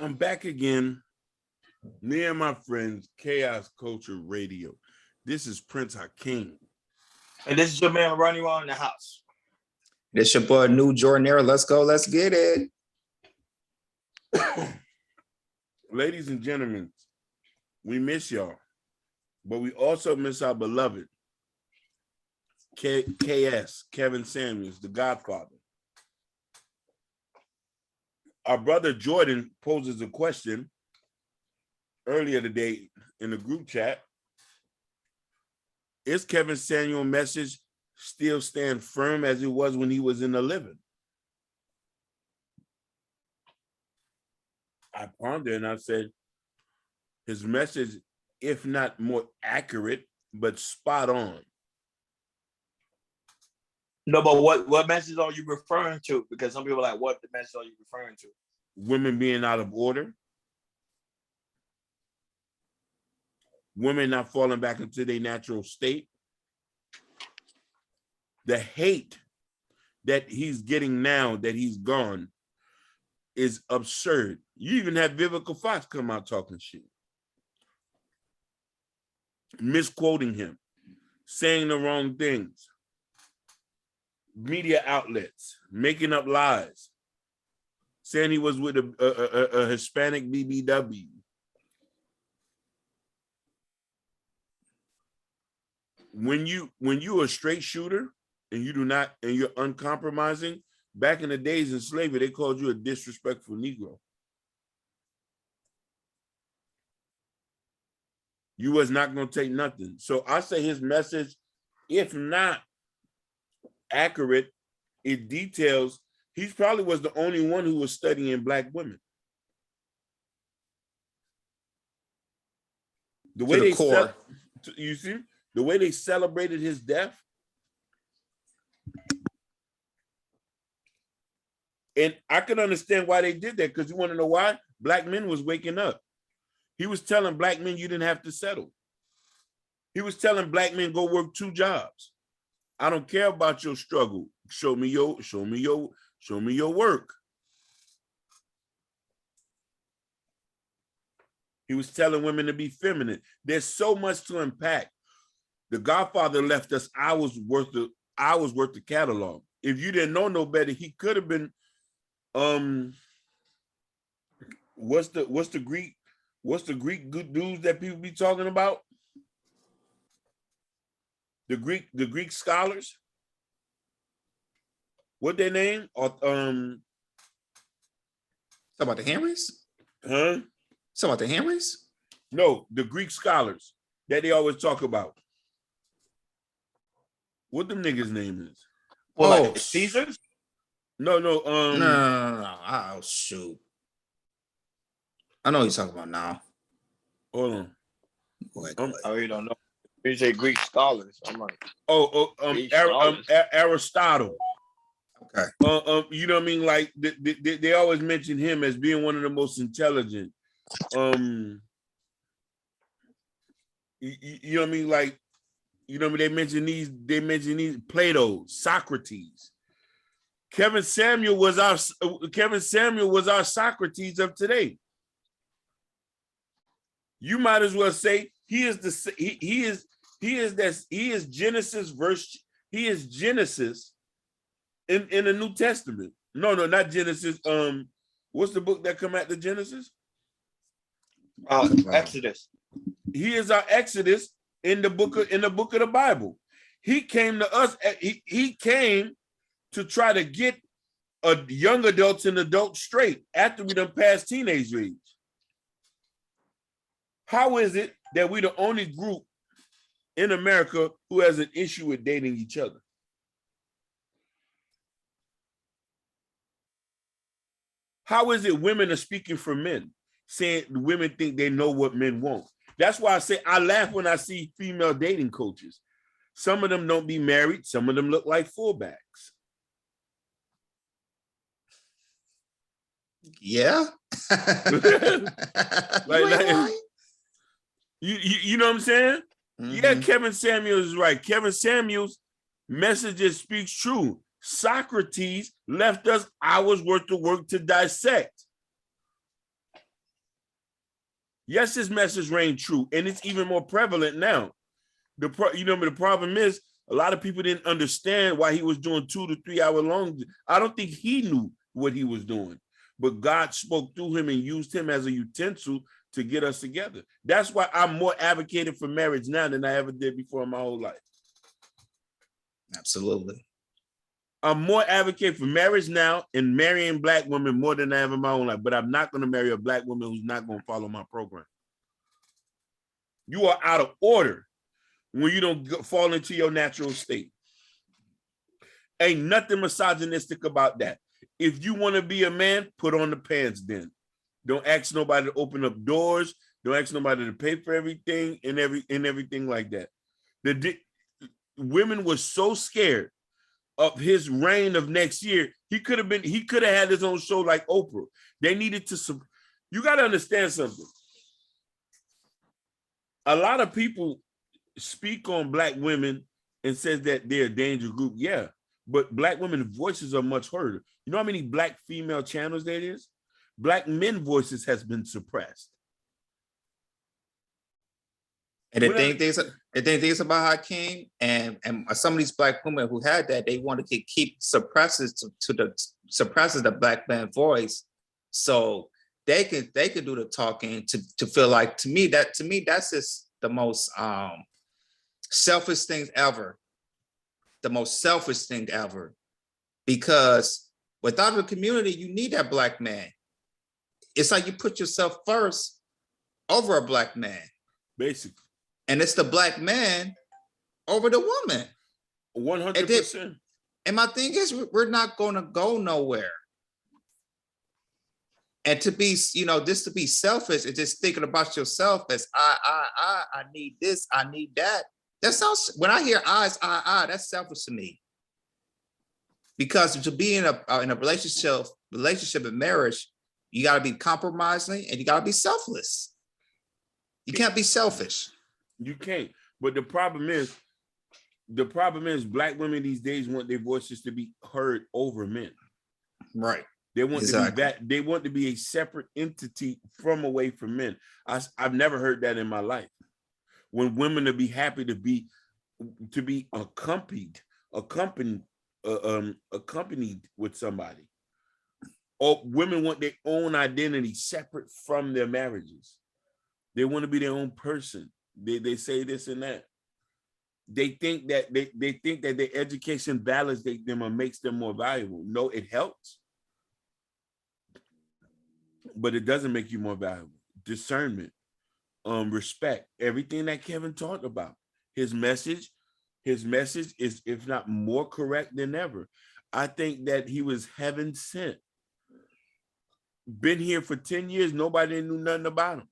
I'm back again. Me and my friends, Chaos Culture Radio. This is Prince Hakeem. And this is your man running around the house. This your boy New Jordanaire. Let's go. Let's get it. Ladies and gentlemen, we miss y'all, but we also miss our beloved KS, Kevin Samuels, the Godfather. Our brother Jordan poses a question earlier today in the group chat. Is Kevin Samuel's message still stand firm as it was when he was in the living? I pondered and I said, his message, if not more accurate, but spot on. No, but what message are you referring to? Because some people are like, what the message are you referring to? Women being out of order. Women not falling back into their natural state. The hate that he's getting now that he's gone is absurd. You even have Vivica Fox come out talking shit. Misquoting him. Saying the wrong things. Media outlets making up lies, saying he was with a Hispanic BBW. When you're a straight shooter and you're uncompromising, back in the days in slavery, they called you a disrespectful Negro. You was not going to take nothing. So I say his message, if not accurate, it details, he probably was the only one who was studying Black women. The way they core. You see, the way they celebrated his death. And I can understand why they did that, because you want to know why? Black men was waking up. He was telling Black men you didn't have to settle. He was telling Black men go work 2 jobs. I don't care about your struggle. Show me your work. He was telling women to be feminine. There's so much to unpack. The Godfather left us hours worth of catalog. If you didn't know no better, he could have been what's the Greek good news that people be talking about? The Greek scholars, what their name? Talk about the Henrys? Huh? Talk about the Henrys? No, the Greek scholars that they always talk about. What them niggas' name is? Well, like Caesars? No. No. Oh shoot! I know what you're talking about now. Hold on. Go ahead. I really don't know. You say Greek scholars. I'm like, Aristotle. Okay. You know what I mean? Like they always mention him as being one of the most intelligent. You know what I mean? Like, you know what I mean? They mention these Plato, Socrates. Kevin Samuel was our Socrates of today. You might as well say he is Genesis in the New Testament. No, not Genesis. What's the book that come after Genesis? Exodus. He is our Exodus in the book of the Bible. He came to us. He came to try to get young adults and adults straight after we done passed teenage age. How is it that we the only group in America who has an issue with dating each other? How is it women are speaking for men, saying women think they know what men want? That's why I say I laugh when I see female dating coaches. Some of them don't be married. Some of them look like fullbacks. Yeah. You know what I'm saying? Mm-hmm. Yeah, Kevin Samuels is right. Kevin Samuels' messages speaks true. Socrates left us hours worth of work to dissect. Yes, his message rang true, and it's even more prevalent now. The problem is a lot of people didn't understand why he was doing 2 to 3 hour long. I don't think he knew what he was doing, but God spoke through him and used him as a utensil to get us together. That's why I'm more advocated for marriage now than I ever did before in my whole life. Absolutely. I'm more advocate for marriage now and marrying Black women more than I ever in my own life, but I'm not going to marry a Black woman who's not going to follow my program. You are out of order when you don't fall into your natural state. Ain't nothing misogynistic about that. If you want to be a man, put on the pants then. Don't ask nobody to open up doors. Don't ask nobody to pay for everything and everything like that. Women were so scared of his reign of next year. He could have had his own show like Oprah. They needed to, you got to understand something. A lot of people speak on Black women and says that they're a danger group. Yeah, but Black women's voices are much heard. You know how many Black female channels there is? Black men voices has been suppressed. And the thing is about Hakeem and some of these Black women who had that, they wanted to keep suppresses the Black man voice, so they could do the talking to feel like, to me that's just the most selfish thing ever. The most selfish thing ever, because without the community, you need that Black man. It's like you put yourself first over a Black man, basically. And it's the Black man over the woman. 100%. And my thing is, we're not going to go nowhere. And to be, just to be selfish and just thinking about yourself as I need this, I need that. That sounds, when I hear I, that's selfish to me. Because to be in a relationship and marriage, you got to be compromising and you got to be selfless. You can't be selfish. You can't. But the problem is Black women these days want their voices to be heard over men. Right. They want they want to be a separate entity from away from men. I've never heard that in my life. When women to be happy to be accompanied with somebody. Or women want their own identity separate from their marriages. They want to be their own person. They say this and that. They think that their education validates them or makes them more valuable. No, it helps, but it doesn't make you more valuable. Discernment, respect, everything that Kevin talked about. His message is, if not more correct than ever. I think that he was heaven sent. Been here for 10 years, nobody knew nothing about him.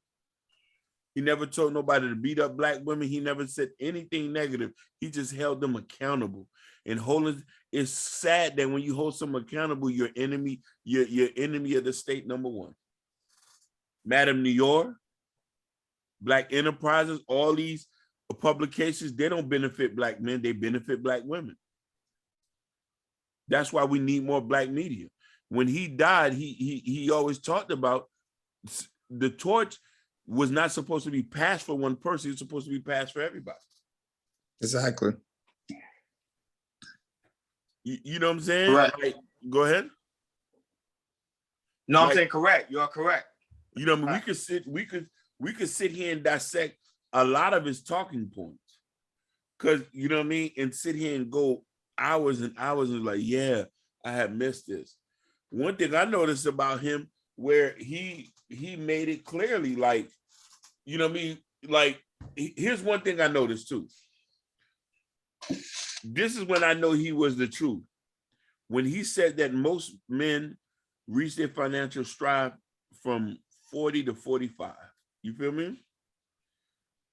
He never told nobody to beat up Black women. He never said anything negative. He just held them accountable. And it's sad that when you hold someone accountable, your enemy of the state, number one. Madame New York, Black Enterprises, all these publications, they don't benefit Black men, they benefit Black women. That's why we need more Black media. When he died, he always talked about the torch was not supposed to be passed for one person. It's supposed to be passed for everybody. Exactly. You know what I'm saying? Right. Like, go ahead. No, I'm saying correct. You are correct. You know, I mean, we could sit here and dissect a lot of his talking points, because you know what I mean, and sit here and go hours and hours and like, yeah, I have missed this. One thing I noticed about him, where he made it clearly, like, you know what I mean, like, here's one thing I noticed too. This is when I know he was the truth. When he said that most men reach their financial strive from 40 to 45. You feel me?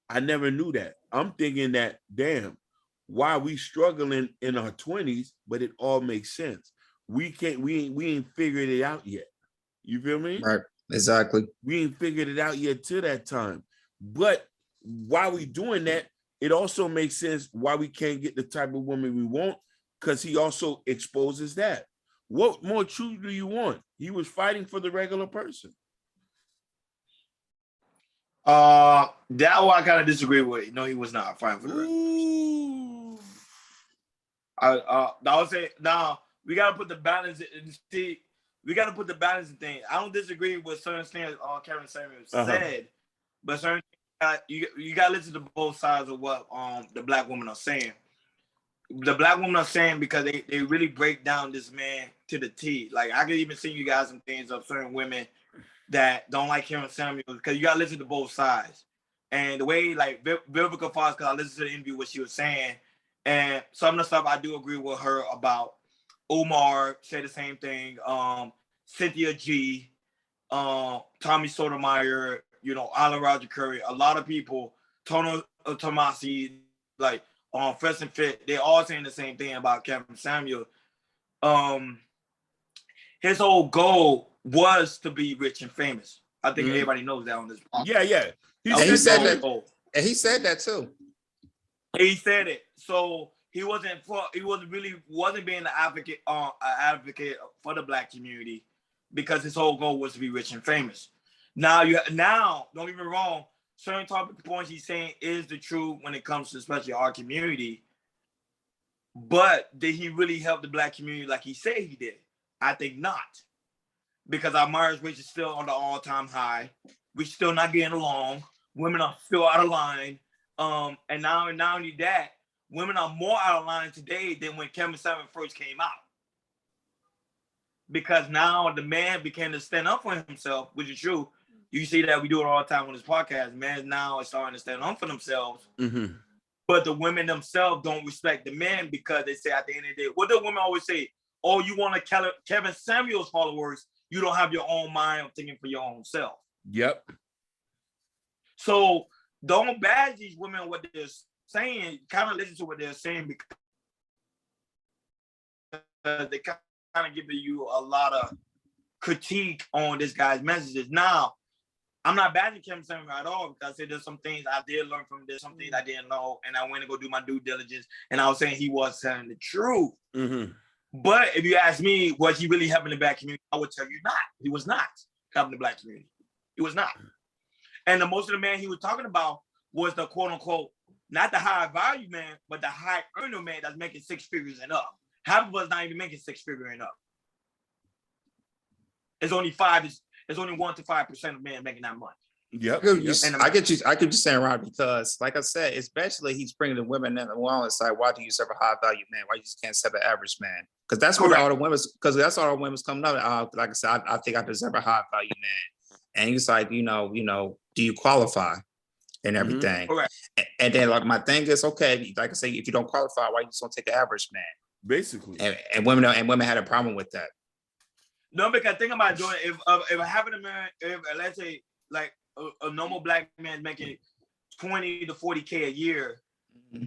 I never knew that. I'm thinking that, damn, why are we struggling in our 20s, but it all makes sense. We ain't figured it out yet. You feel me? Right. Exactly. We ain't figured it out yet to that time. But while we doing that, it also makes sense why we can't get the type of woman we want, because he also exposes that. What more truth do you want? He was fighting for the regular person. That one I kind of disagree with. No, he was not fighting for the record. Ooh. I would say now we gotta put the balance in. See, we gotta put the balance in thing. I don't disagree with certain things Kevin Samuels said, but certain you gotta listen to both sides of what the black women are saying. The black women are saying because they really break down this man to the T. Like I could even see you guys some things of certain women that don't like Kevin Samuels because you gotta listen to both sides. And the way like Vivica Fox, because I listened to the interview what she was saying, and some of the stuff I do agree with her about. Omar said the same thing. Cynthia G, Tommy Sotomayor, Alan Roger Curry, a lot of people, Tono Tomasi, like Fresh and Fit, they all saying the same thing about Kevin Samuel. His whole goal was to be rich and famous. I think everybody knows that on this podcast. Yeah. He said that. And he said that too. He said it. So he wasn't being an advocate for the black community because his whole goal was to be rich and famous. Now don't get me wrong, certain topic points he's saying is the truth when it comes to especially our community. But did he really help the black community like he said he did? I think not. Because our marriage rate is still on the all-time high. We're still not getting along. Women are still out of line. And not only that, women are more out of line today than when Kevin Samuels first came out. Because now the man began to stand up for himself, which is true. You see that we do it all the time on this podcast. Men now are starting to stand up for themselves. Mm-hmm. But the women themselves don't respect the men because they say at the end of the day, what do women always say? Oh, you want to Kevin Samuels followers, you don't have your own mind of thinking for your own self. Yep. So don't badge these women what they're saying, kind of listen to what they're saying because they kind of give you a lot of critique on this guy's messages. Now, I'm not bashing Kevin Samuels at all because I said there's some things I did learn from this, some things I didn't know, and I went to go do my due diligence, and I was saying he was telling the truth. Mm-hmm. But if you ask me, was he really helping the black community? I would tell you not. He was not helping the black community. He was not. And the most of the man he was talking about was the quote unquote, not the high value man, but the high earner man that's making six figures and up. Half of us not even making six figures and up. It's only 1 to 5% of men making that money. Yep. I get you saying, Ron, because like I said, especially he's bringing the women in the wellness side. Why do you serve a high value man? Why you just can't serve an average man? Because that's what all the women's coming up. Like I said, I think I deserve a high value man. And he's like, do you qualify and everything? Correct. And then like my thing is, okay, like I say, if you don't qualify, why you just don't take an average man? Basically. And women had a problem with that. No, because think about doing if having a man, if let's say like a normal black man making 20 to 40K a year,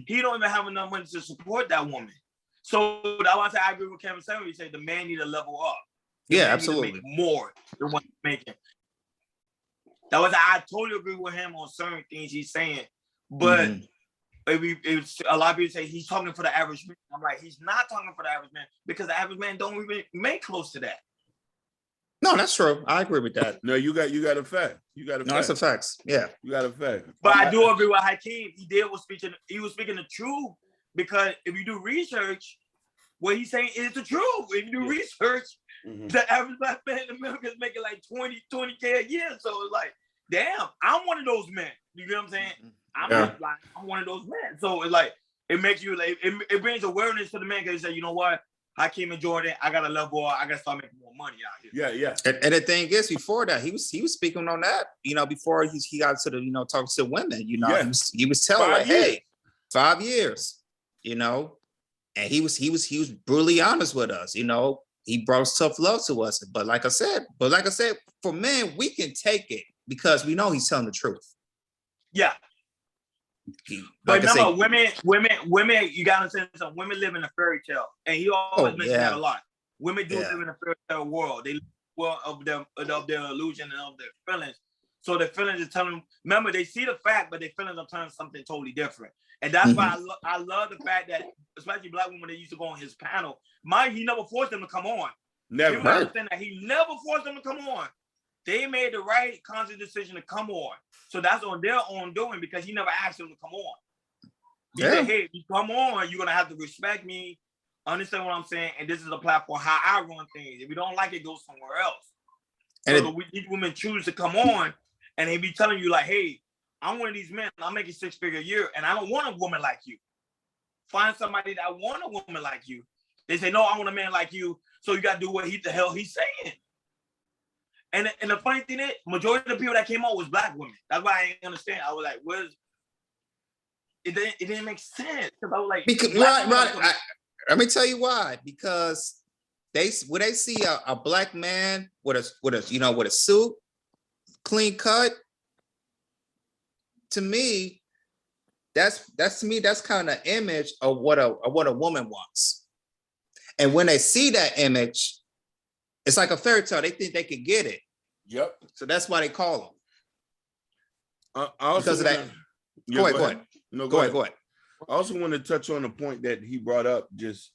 he don't even have enough money to support that woman. So I want to say I agree with Kevin Samuels. He said the man need to level up. Yeah, absolutely. Make more than what he's making. I totally agree with him on certain things he's saying, but if a lot of people say he's talking for the average man. I'm like, he's not talking for the average man because the average man don't even make close to that. No, that's true. I agree with that. No, you got a fact. That's a fact. Yeah. You got a fact. But I do agree with Hakeem. He was speaking the truth because if you do research, what he's saying is the truth. If you do research, the average black man in America is making like 20K a year. So it's like, damn, I'm one of those men. You get what I'm saying? I'm one of those men. So it's like, it makes you like, it brings awareness to the man because he said, you know what? Hakeem and Jordan, I got to level up. I got to start making more money out here. Yeah. And the thing is, before that, he was speaking on that, before he got to the, talking to women, he was telling like, hey, 5 years, and he was brutally honest with us, he brought tough love to us. But like I said, for men, we can take it because we know he's telling the truth. Yeah. But remember, women, you gotta understand something. Women live in a fairy tale, and he always mentions that a lot. Women do live in a fairy tale world. They live of their illusion and of their feelings. So their feelings is telling. Remember, they see the fact, but their feelings are telling something totally different. And that's why I love the fact that, especially black women, they used to go on his panel. He never forced them to come on. Never. You understand that he never forced them to come on. They made the right conscious decision to come on. So that's on their own doing because he never asked them to come on. He said, hey, if you come on, you're going to have to respect me, understand what I'm saying, and this is a platform how I run things. If you don't like it, go somewhere else. And so these women choose to come on, and they be telling you like, hey, I'm one of these men, I'm making 6-figure a year, and I don't want a woman like you. Find somebody that want a woman like you. They say, no, I want a man like you, so you got to do what the hell he's saying. And the funny thing is, majority of the people that came on was black women. That's why I didn't understand. I was like, where's... It didn't make sense. Because I was like... Because, right. Let me tell you why. Because when they see a black man with a suit, clean cut, to me, that's kind of the image of what a woman wants. And when they see that image, it's like a fairy tale. They think they can get it. Yep. So that's why they call them. Because of that. Go ahead. No, go ahead. I also want to touch on the point that he brought up just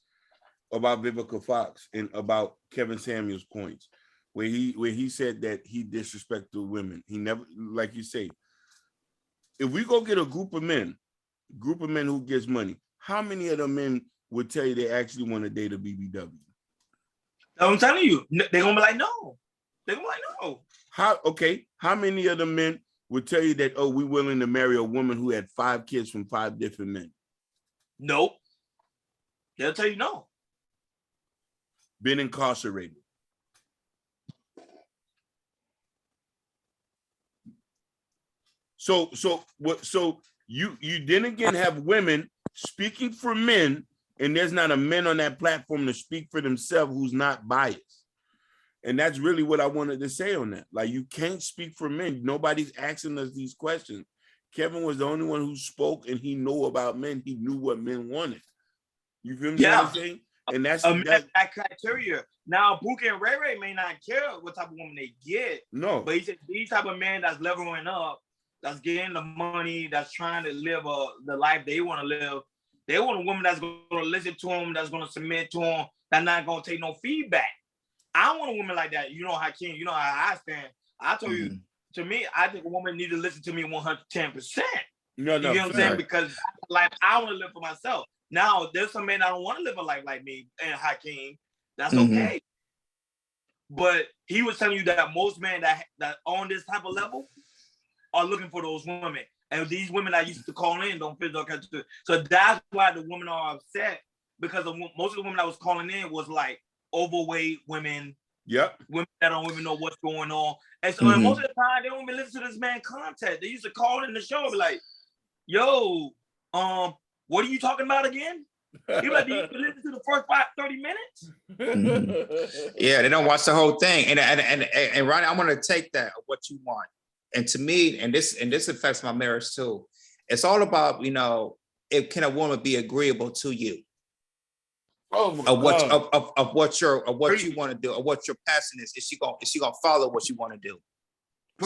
about Vivica Fox and about Kevin Samuels' points, where he said that he disrespected women. He never, like you say, if we go get a group of men who gets money, how many of the men would tell you they actually want to date a BBW? I'm telling you, they're gonna be like, no. They're gonna be like, no. How many of the men would tell you that, oh, we're willing to marry a woman who had 5 kids from 5 different men? Nope. They'll tell you no. Been incarcerated. So you then again have women speaking for men, and there's not a man on that platform to speak for themselves who's not biased. And that's really what I wanted to say on that. Like, you can't speak for men. Nobody's asking us these questions. Kevin was the only one who spoke, and he knew about men. He knew what men wanted. You feel me? Yeah. Saying? And that's that criteria. Now, Bookie and Ray Ray may not care what type of woman they get. No. But he said these type of men that's leveling up, that's getting the money, that's trying to live the life they want to live. They want a woman that's going to listen to them, that's going to submit to them, that's not going to take no feedback. I want a woman like that. You know, Hakeem, you know how I stand. I told you, to me, I think a woman need to listen to me 110%. No, you know what I'm saying? Because like I want to live for myself. Now, there's some men that don't want to live a life like me and Hakeem. That's okay. But he was telling you that most men that on this type of level are looking for those women. And these women that used to call in don't fit those criteria. So that's why the women are upset, because most of the women that was calling in was like overweight women. Yep. Women that don't even know what's going on. And so and most of the time, they don't even listen to this man content. They used to call in the show and be like, yo, what are you talking about again? You like, do you listen to the first 30 minutes? Yeah, they don't watch the whole thing. And Ronnie, I want to take that, what you want. And to me, and this affects my marriage too. It's all about, can a woman be agreeable to you? Of what you want to do, or what your passion is. Is she gonna follow what you want to do?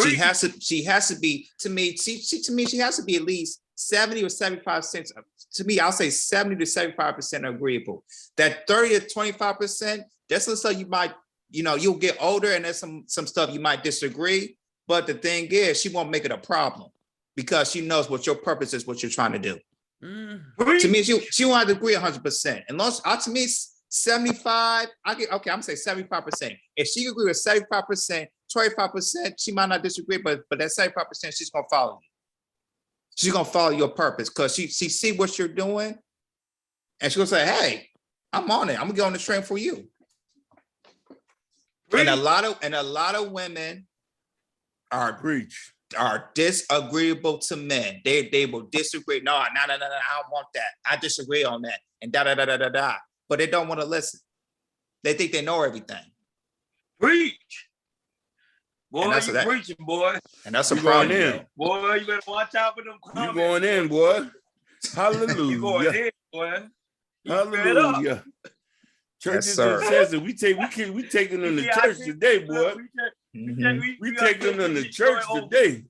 She has to be, to me, she has to be at least 70 or 75%. To me, I'll say 70 to 75% agreeable. That 30 to 25%, that's some stuff you might, you'll get older and there's some stuff you might disagree. But the thing is, she won't make it a problem because she knows what your purpose is, what you're trying to do. To me, she won't have to agree 100%. And to me, 75, I'm gonna say 75%. If she agree with 75%, 25%, she might not disagree, but that 75%, she's gonna follow you. She's gonna follow your purpose because she see what you're doing, and she's gonna say, "Hey, I'm on it. I'm gonna get on the train for you." And a lot of women are disagreeable to men. They will disagree. No, I don't want that. I disagree on that. And da. But they don't want to listen. They think they know everything. Preach. Boy, you preaching, boy. And that's a problem. Boy, you better watch out for them comments. You going in, boy. Hallelujah. You going in, boy. Hallelujah. Churches just says that we taking them to church today, boy. We taking them to church today.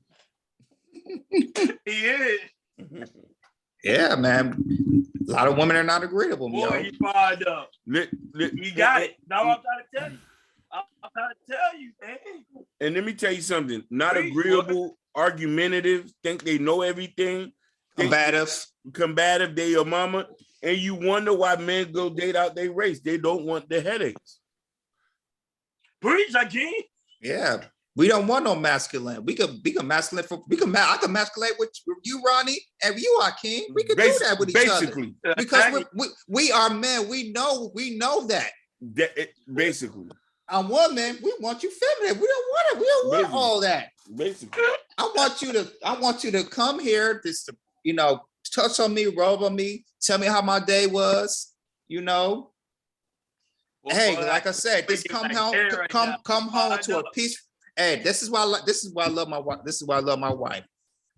He is. Yeah, man. A lot of women are not agreeable. Boy, he fired up. He got it. Now I'm trying to tell you. I'm trying to tell you, man. And let me tell you something, not Preach, agreeable, argumentative, think they know everything, combative, they your mama, and you wonder why men go date out their race. They don't want the headaches. Preach, Hakeem. Yeah. We don't want no masculine. I can masculate with you, Ronnie, and you, Hakeem. We can do that with each basically, other. Because we are men. We know that. Basically. I'm woman, we want you feminine. We don't want it. We don't want all that. Basically. I want you to come here, just to, touch on me, rub on me, tell me how my day was, Hey, like I said, just come home to a peace. Hey, this is why I love my wife. This is why I love my wife.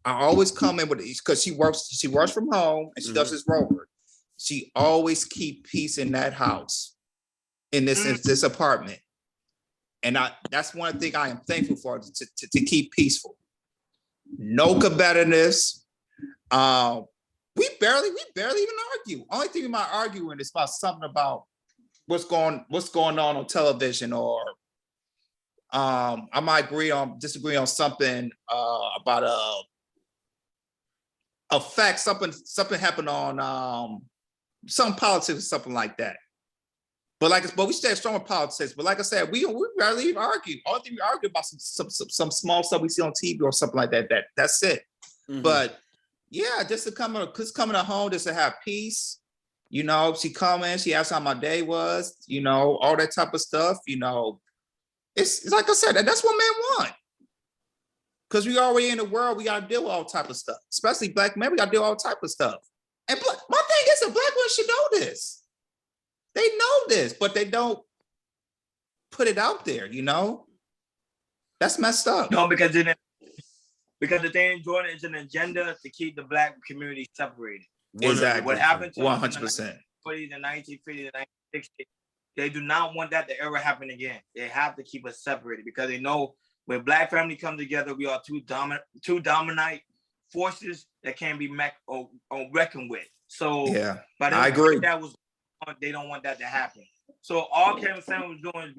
I always come in with it because she works from home and she does this rover. She always keep peace in that house, in this apartment. And that's one thing I am thankful for, to keep peaceful. No combativeness. We barely even argue. Only thing we might argue is about something about what's going on television, or I might disagree on something about a fact, something happened on some politics or something like that. But we stay strong with politics. But like I said, we rarely even argue. Only thing we argue about some small stuff we see on TV or something like that. That's it. Mm-hmm. But yeah, just coming to home, just to have peace. She come in, she asked how my day was, all that type of stuff. It's like I said, that's what men want. Because we already in the world, we gotta deal with all type of stuff. Especially black men, we gotta deal with all type of stuff. And my thing is, that black women should know this. They know this, but they don't put it out there, That's messed up. No, because the thing, Jordan, is an agenda to keep the black community separated. Exactly. What happened to 100%. the 1950s, the 1960s, they do not want that to ever happen again. They have to keep us separated because they know when black family come together, we are two dominant forces that can be reckoned with. So yeah, I agree. They don't want that to happen. So all Kevin Samuels was doing is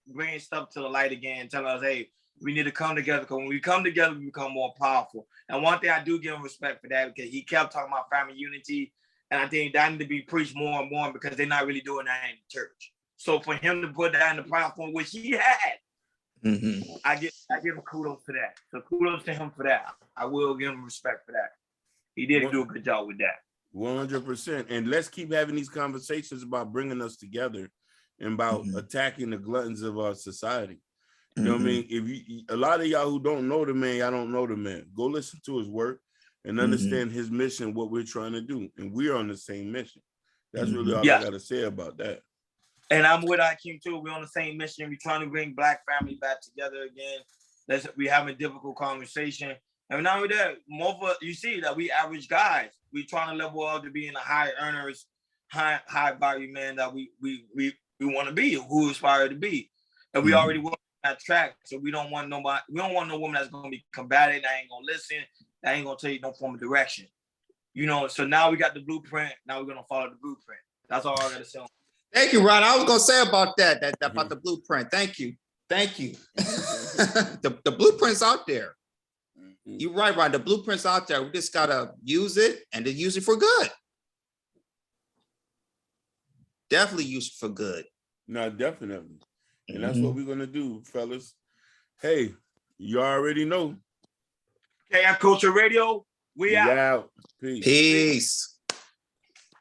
bringing stuff to the light again, telling us, hey, we need to come together, because when we come together, we become more powerful. And one thing I do give him respect for that, because he kept talking about family unity, and I think that need to be preached more and more, because they're not really doing that in the church. So for him to put that in the platform, which he had, I give him kudos for that. So kudos to him for that. I will give him respect for that. He did do a good job with that. 100%. And let's keep having these conversations about bringing us together and about attacking the gluttons of our society. You know what I mean? If a lot of y'all who don't know the man, y'all don't know the man. Go listen to his work and understand his mission, what we're trying to do. And we're on the same mission. That's really all I got to say about that. And I'm with Hakeem too. We're on the same mission. We're trying to bring black family back together again. We're having a difficult conversation. And not only that, you see that we average guys. We trying to level up to being a high earners, high value man that we want to be, who aspire to be. And we already work on that track. So we don't want nobody, we don't want no woman that's gonna be combative, that ain't gonna listen, that ain't gonna tell you no form of direction. So now we got the blueprint. Now we're gonna follow the blueprint. That's all I gotta say. Thank you, Ron. I was gonna say about that about the blueprint. Thank you. The blueprint's out there. You're right, Ron. The blueprint's out there. We just gotta use it, and to use it for good. Definitely use it for good. No, definitely. And that's what we're gonna do, fellas. Hey, you already know. KF Culture Radio, we out. Peace. Peace.